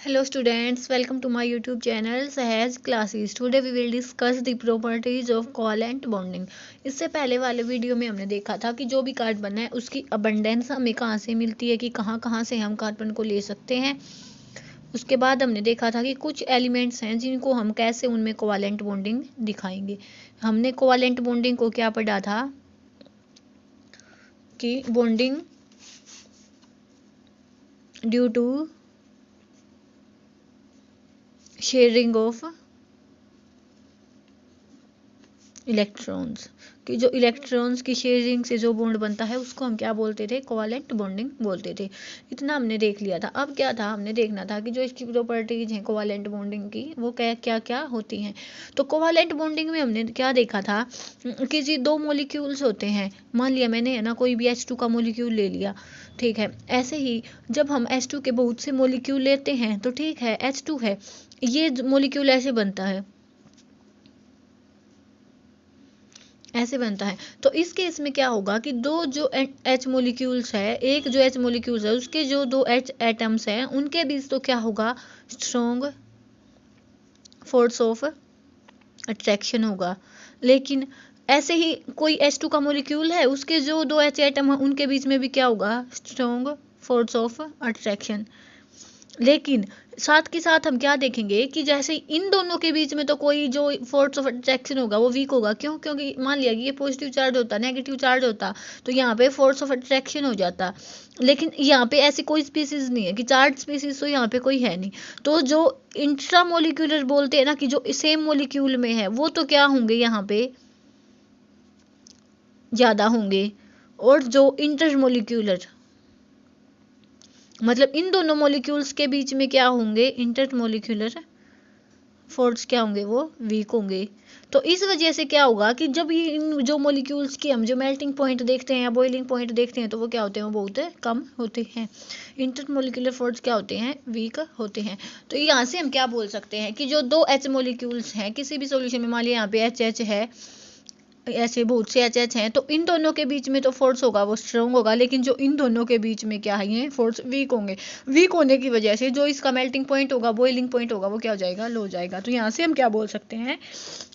Hello students, welcome to my YouTube channel Sahaj Classes. Today we will discuss the properties of covalent bonding. इससे पहले वाले video में हमने देखा था कि जो भी कार्बन है उसकी अबंडेंस हमें कहाँ से मिलती है, कि कहाँ कहाँ से हम कार्बन को ले सकते हैं। उसके बाद हमने देखा था कि कुछ एलिमेंट्स हैं जिनको हम कैसे उनमें कोवालेंट बॉन्डिंग दिखाएंगे। हमने कोवालेंट बॉन्डिंग को क्या पढ़ा था कि bonding due to sharing of electrons, कि जो इलेक्ट्रॉन्स की शेयरिंग से जो बॉन्ड बनता है उसको हम क्या बोलते थे, कोवालेंट बॉन्डिंग बोलते थे। इतना हमने देख लिया था। अब क्या था, हमने देखना था कि जो इसकी प्रॉपर्टीज हैं कोवालेंट बॉन्डिंग की वो क्या क्या होती हैं। तो कोवालेंट बॉन्डिंग में हमने क्या देखा था कि जी दो मॉलिक्यूल्स होते हैं। मान लिया मैंने है ना कोई भी H2 का मॉलिक्यूल ले लिया, ठीक है। ऐसे ही जब हम H2 के बहुत से मॉलिक्यूल लेते हैं तो ठीक है H2 है, ये मॉलिक्यूल ऐसे बनता है, ऐसे बनता है। तो इस केस में क्या होगा कि दो जो H मॉलिक्यूल्स है, एक जो H मॉलिक्यूल्स है उसके जो दो H एटम्स हैं उनके बीच तो क्या होगा, स्ट्रॉन्ग फोर्स ऑफ अट्रैक्शन होगा। लेकिन ऐसे ही कोई H2 का मॉलिक्यूल है, उसके जो दो H एटम है उनके बीच में भी क्या होगा, स्ट्रॉन्ग फोर्स ऑफ अट्रैक्शन। लेकिन साथ के साथ हम क्या देखेंगे कि जैसे इन दोनों के बीच में तो कोई जो फोर्स ऑफ अट्रैक्शन होगा वो वीक होगा। क्यों? क्योंकि मान लिया कि ये पॉजिटिव चार्ज होता, नेगेटिव चार्ज होता, तो यहाँ पे फोर्स ऑफ अट्रैक्शन हो जाता। लेकिन यहाँ पे ऐसी कोई स्पीसीज नहीं है कि चार्ज स्पीसीज, तो यहाँ पे कोई है नहीं। तो जो इंट्रा मोलिक्यूलर बोलते हैं ना, कि जो सेम मोलिक्यूल में है, वो तो क्या होंगे यहाँ पे ज़्यादा होंगे। और जो इंटर मोलिक्यूलर मतलब इन दोनों मॉलिक्यूल्स के बीच में क्या होंगे, इंटर मोलिक्यूलर फोर्स क्या होंगे, वो वीक होंगे। तो इस वजह से क्या होगा कि जब ये इन जो मॉलिक्यूल्स की हम जो मेल्टिंग पॉइंट देखते हैं या बॉइलिंग पॉइंट देखते हैं तो वो क्या होते हैं, वो बहुत कम होते हैं। इंटर मोलिक्यूलर फोर्स क्या होते हैं, वीक होते हैं। तो यहाँ से हम क्या बोल सकते हैं कि जो दो H मॉलिक्यूल्स हैं किसी भी सॉल्यूशन में, मान लिया यहाँ पे HH है, ऐसे बहुत से HH हैं, तो इन दोनों के बीच में तो फोर्स होगा वो स्ट्रॉन्ग होगा। लेकिन जो इन दोनों के बीच में क्या है, ये फोर्स वीक होंगे। वीक होने की वजह से जो इसका मेल्टिंग पॉइंट होगा, बॉइलिंग पॉइंट होगा, वो क्या हो जाएगा, लो हो जाएगा। तो यहाँ से हम क्या बोल सकते हैं,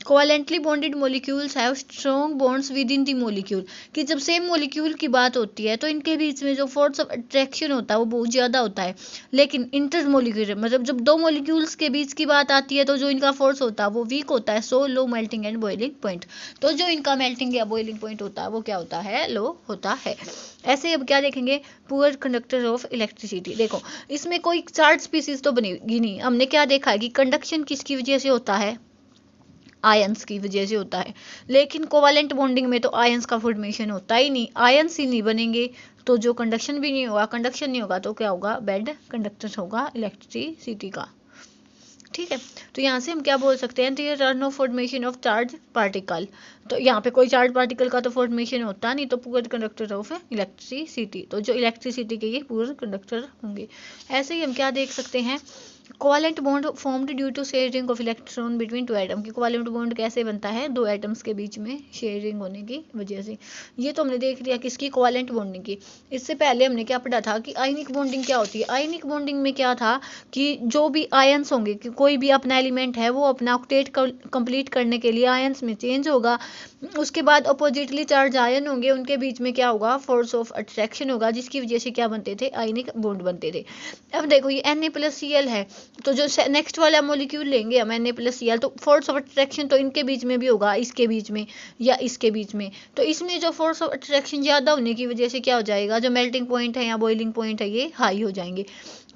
covalently bonded molecules have strong bonds with in the molecule, कि जब सेम मॉलिक्यूल की बात होती है तो इनके बीच में जो फोर्स ऑफ अट्रैक्शन होता है वो बहुत ज़्यादा होता है। लेकिन इंटर मॉलिक्यूलर मतलब जब दो मॉलिक्यूल्स के बीच की बात आती है तो जो इनका फोर्स होता है वो वीक होता है, so low melting and boiling point. तो जो इनका मेल्टिंग या बॉइलिंग पॉइंट होता है वो क्या होता है, लो होता है। ऐसे अब क्या देखेंगे, पुअर कंडक्टर ऑफ इलेक्ट्रिसिटी। देखो इसमें कोई चार्ज स्पीसीज तो बनेगी नहीं। हमने क्या देखा है कि कंडक्शन किसकी वजह से होता है, आयंस की वजह से होता है। लेकिन कोवालेंट बॉन्डिंग में तो आयंस का फॉर्मेशन होता ही नहीं, आयंस ही नहीं बनेंगे तो जो कंडक्शन भी नहीं होगा, कंडक्शन नहीं होगा तो क्या होगा, बैड कंडक्टर होगा इलेक्ट्रिसिटी का। ठीक है। तो यहाँ से हम क्या बोल सकते हैं, there are no formation of charge particle. तो यहाँ पे कोई चार्ज पार्टिकल का तो फॉर्मेशन होता नहीं, तो पुअर कंडक्टर ऑफ इलेक्ट्रिसिटी, तो जो इलेक्ट्रिसिटी के ये पुअर कंडक्टर होंगे। ऐसे ही हम क्या देख सकते हैं, covalent bond formed due to sharing of electron between two atom, की कोवेलेंट बॉन्ड कैसे बनता है, दो एटम्स के बीच में शेयरिंग होने की वजह से। ये तो हमने देख लिया किसकी, कोवेलेंट बॉन्डिंग की। इससे पहले हमने क्या पढ़ा था कि आयनिक बॉन्डिंग क्या होती है। आयनिक बॉन्डिंग में क्या था कि जो भी आयंस होंगे, कि कोई भी अपना एलिमेंट है वो अपना ऑक्टेट कंप्लीट करने के लिए आयंस में चेंज होगा। उसके बाद अपोजिटली चार्ज आयन होंगे, उनके बीच में क्या होगा, फोर्स ऑफ अट्रैक्शन होगा, जिसकी वजह से क्या बनते थे, आयनिक बॉन्ड बनते थे। अब देखो ये Na+Cl है, तो जो नेक्स्ट वाला मॉलिक्यूल लेंगे हम Na+Cl, तो फोर्स ऑफ अट्रैक्शन तो इनके बीच में भी होगा, इसके बीच में या इसके बीच में। तो इसमें जो फोर्स ऑफ अट्रैक्शन ज़्यादा होने की वजह से क्या हो जाएगा, जो मेल्टिंग पॉइंट है या बॉइलिंग पॉइंट है ये हाई हो जाएंगे।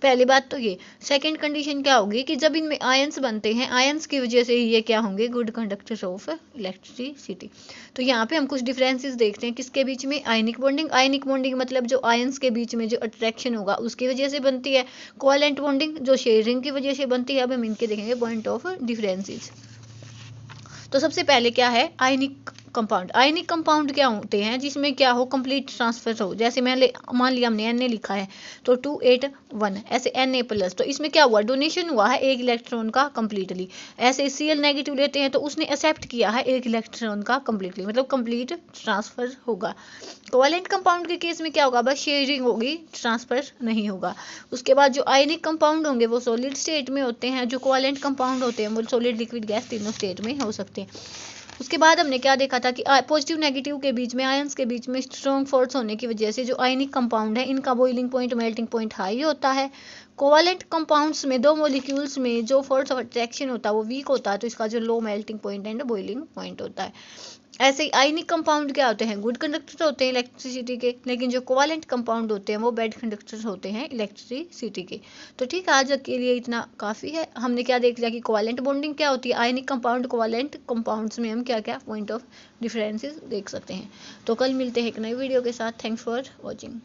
पहली बात तो ये। सेकंड कंडीशन क्या होगी कि जब इनमें आयंस बनते हैं, आयंस की वजह से ये क्या होंगे, गुड कंडक्टर्स ऑफ इलेक्ट्रिसिटी। तो यहाँ पे हम कुछ डिफरेंसेस देखते हैं किसके बीच में, आयनिक बॉन्डिंग। आयनिक बॉन्डिंग मतलब जो आयंस के बीच में जो अट्रैक्शन होगा उसकी वजह से बनती है। कोवेलेंट बॉन्डिंग जो शेयरिंग की वजह से बनती है। अब हम इनके देखेंगे पॉइंट ऑफ डिफरेंसेस। तो सबसे पहले क्या है, आयनिक कंपाउंड। आयनिक कंपाउंड क्या होते हैं जिसमें क्या हो, कंप्लीट ट्रांसफर हो। जैसे मान लिया हमने Na लिखा है तो 281 ऐसे Na+, तो इसमें क्या हुआ, डोनेशन हुआ है एक इलेक्ट्रॉन का कंप्लीटली। ऐसे Cl नेगेटिव लेते हैं तो उसने एक्सेप्ट किया है एक इलेक्ट्रॉन का कंप्लीटली, मतलब कंप्लीट ट्रांसफर होगा। कोवेलेंट कंपाउंड के केस में क्या होगा, बस शेयरिंग होगी, ट्रांसफर नहीं होगा। उसके बाद जो आयनिक कंपाउंड होंगे वो सॉलिड स्टेट में होते हैं, जो कोवेलेंट कंपाउंड होते हैं वो सॉलिड, लिक्विड, गैस तीनों स्टेट में हो सकते हैं। उसके बाद हमने क्या देखा था कि पॉजिटिव नेगेटिव के बीच में, आयंस के बीच में स्ट्रॉन्ग फोर्स होने की वजह से जो आयनिक कंपाउंड है इनका boiling point, melting point high होता है। कोवेलेंट कंपाउंड्स में दो मॉलिक्यूल्स में जो फोर्स ऑफ अट्रैक्शन होता है वो वीक होता है, तो इसका जो low melting point and boiling point होता है। ऐसे ही आयनिक कंपाउंड क्या होते हैं, गुड कंडक्टर होते हैं इलेक्ट्रिसिटी के, लेकिन जो कोवेलेंट कंपाउंड होते हैं वो बैड कंडक्टर होते हैं इलेक्ट्रिसिटी के। तो ठीक है, आज के लिए इतना काफ़ी है। हमने क्या देख लिया कि कोवेलेंट बॉन्डिंग क्या होती है, आयनिक कंपाउंड कोवेलेंट कंपाउंड्स में हम क्या क्या पॉइंट ऑफ डिफरेंसेस देख सकते हैं। तो कल मिलते हैं एक नई वीडियो के साथ। Thanks for watching.